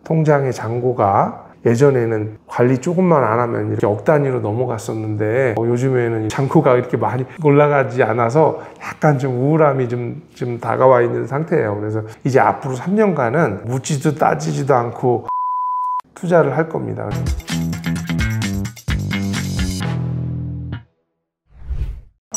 통장의 잔고가 예전에는 관리 조금만 안 하면 이렇게 억 단위로 넘어갔었는데 요즘에는 잔고가 이렇게 많이 올라가지 않아서 약간 좀 우울함이 좀 다가와 있는 상태예요. 그래서 이제 앞으로 3년간은 묻지도 따지지도 않고 투자를 할 겁니다.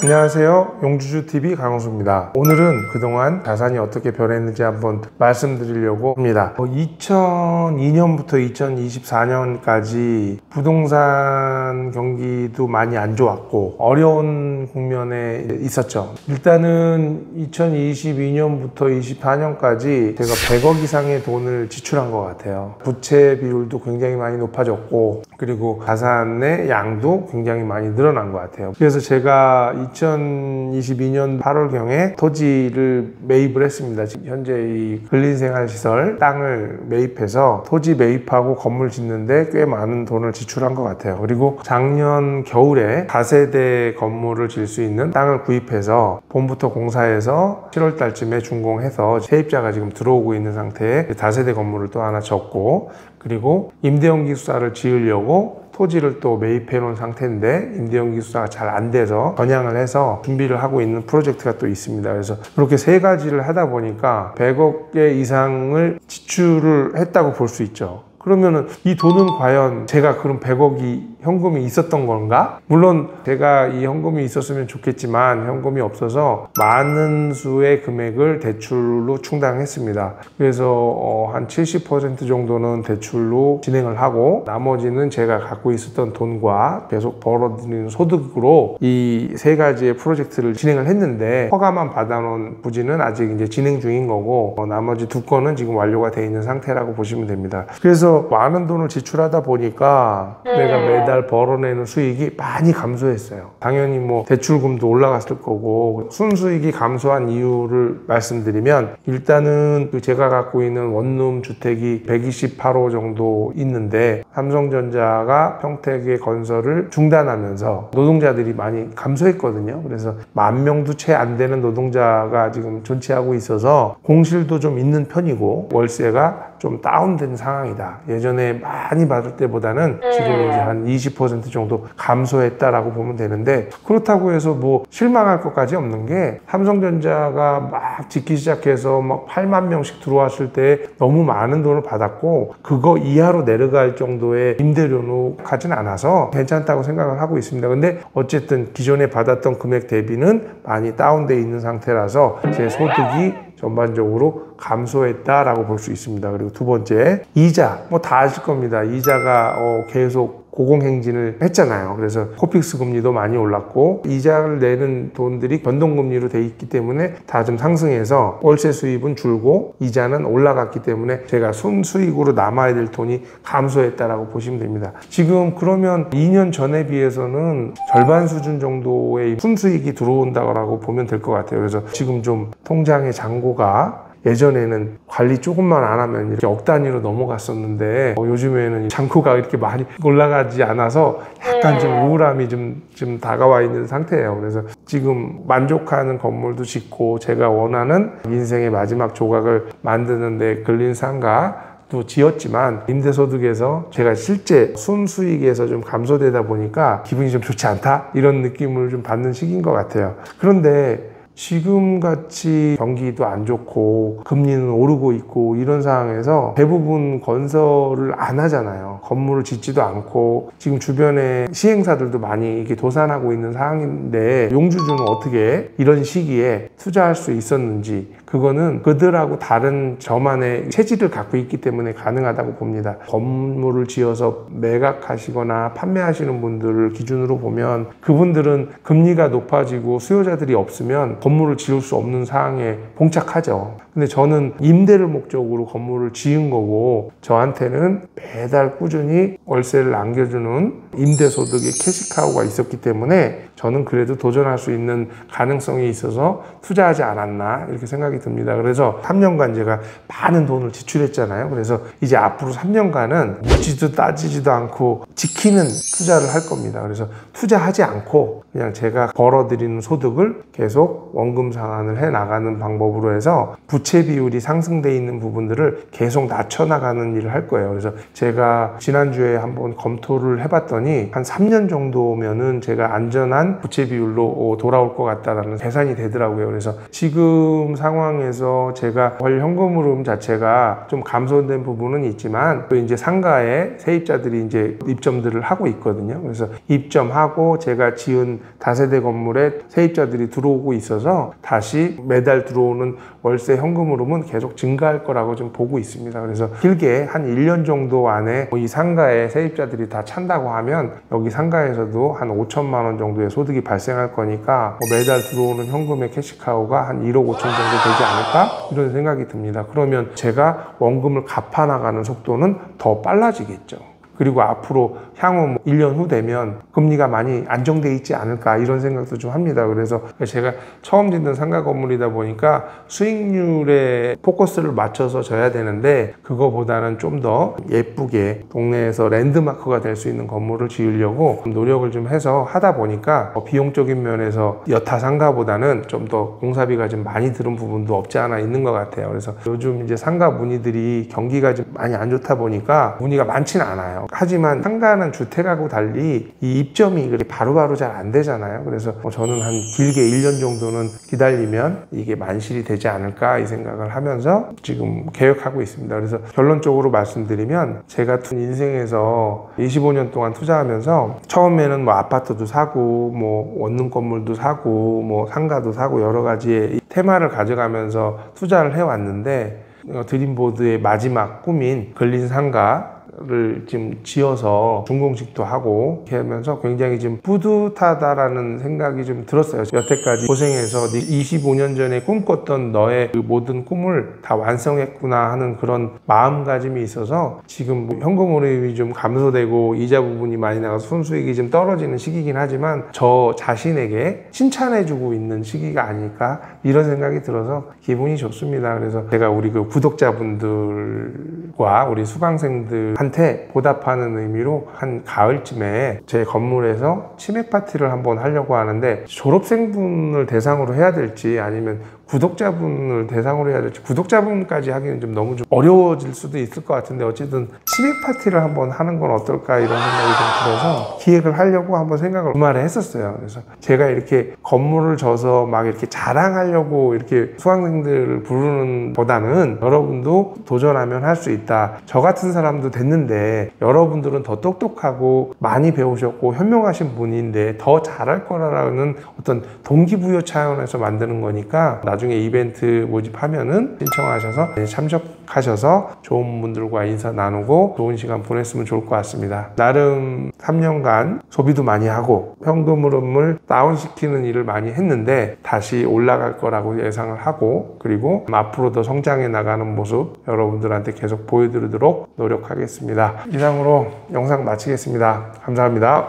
안녕하세요. 용주주TV 강원수입니다. 오늘은 그동안 자산이 어떻게 변했는지 한번 말씀드리려고 합니다. 2002년부터 2024년까지 부동산 경기도 많이 안 좋았고 어려운 국면에 있었죠. 일단은 2022년부터 24년까지 제가 100억 이상의 돈을 지출한 것 같아요. 부채 비율도 굉장히 많이 높아졌고 그리고 자산의 양도 굉장히 많이 늘어난 것 같아요. 그래서 제가 2022년 8월경에 토지를 매입을 했습니다. 현재 이 근린생활시설 땅을 매입해서 토지 매입하고 건물 짓는데 꽤 많은 돈을 지출한 것 같아요. 그리고 작년 겨울에 다세대 건물을 질 수 있는 땅을 구입해서 봄부터 공사해서 7월 달쯤에 준공해서 세입자가 지금 들어오고 있는 상태에 다세대 건물을 또 하나 졌고, 그리고 임대형 기숙사를 지으려고 토지를 또 매입해 놓은 상태인데 임대형 기숙사가 잘 안 돼서 전향을 해서 준비를 하고 있는 프로젝트가 또 있습니다. 그래서 그렇게 세 가지를 하다 보니까 100억 개 이상을 지출을 했다고 볼 수 있죠. 그러면은 이 돈은 과연 제가 그런 100억이 현금이 있었던 건가? 물론 제가 이 현금이 있었으면 좋겠지만 현금이 없어서 많은 수의 금액을 대출로 충당했습니다. 그래서 한 70% 정도는 대출로 진행을 하고 나머지는 제가 갖고 있었던 돈과 계속 벌어들이는 소득으로 이 세 가지의 프로젝트를 진행을 했는데, 허가만 받아놓은 부지는 아직 이제 진행 중인 거고 나머지 두 건은 지금 완료가 되어 있는 상태라고 보시면 됩니다. 그래서 많은 돈을 지출하다 보니까 내가 매달 벌어내는 수익이 많이 감소했어요. 당연히 뭐 대출금도 올라갔을 거고, 순수익이 감소한 이유를 말씀드리면, 일단은 제가 갖고 있는 원룸 주택이 128호 정도 있는데 삼성전자가 평택의 건설을 중단하면서 노동자들이 많이 감소했거든요. 그래서 10,000명도 채 안 되는 노동자가 지금 존치하고 있어서 공실도 좀 있는 편이고 월세가 좀 다운된 상황이다. 예전에 많이 받을 때보다는 지금 이제 한 20% 정도 감소했다라고 보면 되는데, 그렇다고 해서 뭐 실망할 것까지 없는 게, 삼성전자가 막 짓기 시작해서 막 8만 명씩 들어왔을 때 너무 많은 돈을 받았고 그거 이하로 내려갈 정도의 임대료는 가진 않아서 괜찮다고 생각을 하고 있습니다. 근데 어쨌든 기존에 받았던 금액 대비는 많이 다운돼 있는 상태라서 제 소득이 전반적으로 감소했다라고 볼 수 있습니다. 그리고 두 번째, 이자. 뭐 다 아실 겁니다. 이자가 계속 고공행진을 했잖아요. 그래서 코픽스 금리도 많이 올랐고 이자를 내는 돈들이 변동금리로 돼 있기 때문에 다 좀 상승해서 월세 수입은 줄고 이자는 올라갔기 때문에 제가 순수익으로 남아야 될 돈이 감소했다라고 보시면 됩니다. 지금 그러면 2년 전에 비해서는 절반 수준 정도의 순수익이 들어온다고 보면 될 것 같아요. 그래서 지금 좀 통장의 잔고가 예전에는 관리 조금만 안 하면 이렇게 억 단위로 넘어갔었는데 요즘에는 잔고가 이렇게 많이 올라가지 않아서 약간 좀 우울함이 좀 다가와 있는 상태예요. 그래서 지금 만족하는 건물도 짓고 제가 원하는 인생의 마지막 조각을 만드는데 근린상가 또 지었지만 임대소득에서 제가 실제 순수익에서 좀 감소되다 보니까 기분이 좀 좋지 않다, 이런 느낌을 좀 받는 시기인 것 같아요. 그런데 지금같이 경기도 안 좋고 금리는 오르고 있고 이런 상황에서 대부분 건설을 안 하잖아요. 건물을 짓지도 않고 지금 주변에 시행사들도 많이 이렇게 도산하고 있는 상황인데, 용주주는 어떻게 이런 시기에 투자할 수 있었는지, 그거는 그들하고 다른 저만의 체질을 갖고 있기 때문에 가능하다고 봅니다. 건물을 지어서 매각하시거나 판매하시는 분들을 기준으로 보면 그분들은 금리가 높아지고 수요자들이 없으면 건물을 지을 수 없는 상황에 봉착하죠. 근데 저는 임대를 목적으로 건물을 지은 거고 저한테는 매달 꾸준히 월세를 남겨주는 임대소득의 캐시카우가 있었기 때문에 저는 그래도 도전할 수 있는 가능성이 있어서 투자하지 않았나 이렇게 생각이 듭니다. 그래서 3년간 제가 많은 돈을 지출했잖아요. 그래서 이제 앞으로 3년간은 묻지도 따지지도 않고 지키는 투자를 할 겁니다. 그래서 투자하지 않고 그냥 제가 벌어들이는 소득을 계속 원금 상환을 해 나가는 방법으로 해서 부채 비율이 상승돼 있는 부분들을 계속 낮춰 나가는 일을 할 거예요. 그래서 제가 지난주에 한번 검토를 해봤더니 한 3년 정도면은 제가 안전한 부채 비율로 돌아올 것 같다라는 계산이 되더라고요. 그래서 지금 상황에서 제가 월 현금 흐름 자체가 좀 감소된 부분은 있지만 또 이제 상가에 세입자들이 이제 입점들을 하고 있거든요. 그래서 입점하고 제가 지은 다세대 건물에 세입자들이 들어오고 있어서 다시 매달 들어오는 월세 현금 흐름은 계속 증가할 거라고 좀 보고 있습니다. 그래서 길게 한 1년 정도 안에 이 상가에 세입자들이 다 찬다고 하면 여기 상가에서도 한 5천만 원 정도의 소득이 발생할 거니까 매달 들어오는 현금의 캐시카우가 한 1억 5천 정도 되지 않을까? 이런 생각이 듭니다. 그러면 제가 원금을 갚아나가는 속도는 더 빨라지겠죠. 그리고 앞으로 향후 1년 후 되면 금리가 많이 안정돼 있지 않을까 이런 생각도 좀 합니다. 그래서 제가 처음 짓는 상가 건물이다 보니까 수익률에 포커스를 맞춰서 져야 되는데 그거보다는 좀 더 예쁘게 동네에서 랜드마크가 될 수 있는 건물을 지으려고 노력을 좀 해서 하다 보니까 비용적인 면에서 여타 상가보다는 좀 더 공사비가 좀 많이 드는 부분도 없지 않아 있는 것 같아요. 그래서 요즘 이제 상가 문의들이 경기가 좀 많이 안 좋다 보니까 문의가 많지는 않아요. 하지만 상가는 주택하고 달리 이 입점이 그렇게 바로바로 잘 안 되잖아요. 그래서 저는 한 길게 1년 정도는 기다리면 이게 만실이 되지 않을까 이 생각을 하면서 지금 계획하고 있습니다. 그래서 결론적으로 말씀드리면 제가 인생에서 25년 동안 투자하면서 처음에는 뭐 아파트도 사고 뭐 원룸 건물도 사고 뭐 상가도 사고 여러 가지의 테마를 가져가면서 투자를 해왔는데 드림보드의 마지막 꿈인 근린 상가를 지금 지어서 준공식도 하고 이렇게 하면서 굉장히 좀 뿌듯하다라는 생각이 좀 들었어요. 여태까지 고생해서 25년 전에 꿈꿨던 너의 그 모든 꿈을 다 완성했구나 하는 그런 마음가짐이 있어서 지금 현금 흐름이 좀 감소되고 이자 부분이 많이 나가서 순수익이 좀 떨어지는 시기이긴 하지만 저 자신에게 칭찬해주고 있는 시기가 아닐까 이런 생각이 들어서 기분이 좋습니다. 그래서 제가 우리 그 구독자분들과 우리 수강생들한테 보답하는 의미로 한 가을쯤에 제 건물에서 치맥 파티를 한번 하려고 하는데 졸업생분을 대상으로 해야 될지 아니면 구독자분을 대상으로 해야 될지 구독자분까지 하기는 좀 너무 좀 어려워질 수도 있을 것 같은데 어쨌든 치맥 파티를 한번 하는 건 어떨까 이런 생각이 좀 들어서 기획을 하려고 한번 생각을 주말에 했었어요. 그래서 제가 이렇게 건물을 져서 막 이렇게 자랑하려고 이렇게 수강생들을 부르는 보다는 여러분도 도전하면 할 수 있다. 저 같은 사람도 됐는데 여러분들은 더 똑똑하고 많이 배우셨고 현명하신 분인데 더 잘할 거라는 어떤 동기부여 차원에서 만드는 거니까 나중에 이벤트 모집하면은 신청하셔서 참석하셔서 좋은 분들과 인사 나누고 좋은 시간 보냈으면 좋을 것 같습니다. 나름 3년간 소비도 많이 하고 현금 흐름을 다운시키는 일을 많이 했는데 다시 올라갈 거라고 예상을 하고 그리고 앞으로 더 성장해 나가는 모습 여러분들한테 계속 보여드리도록 노력하겠습니다. 이상으로 영상 마치겠습니다. 감사합니다.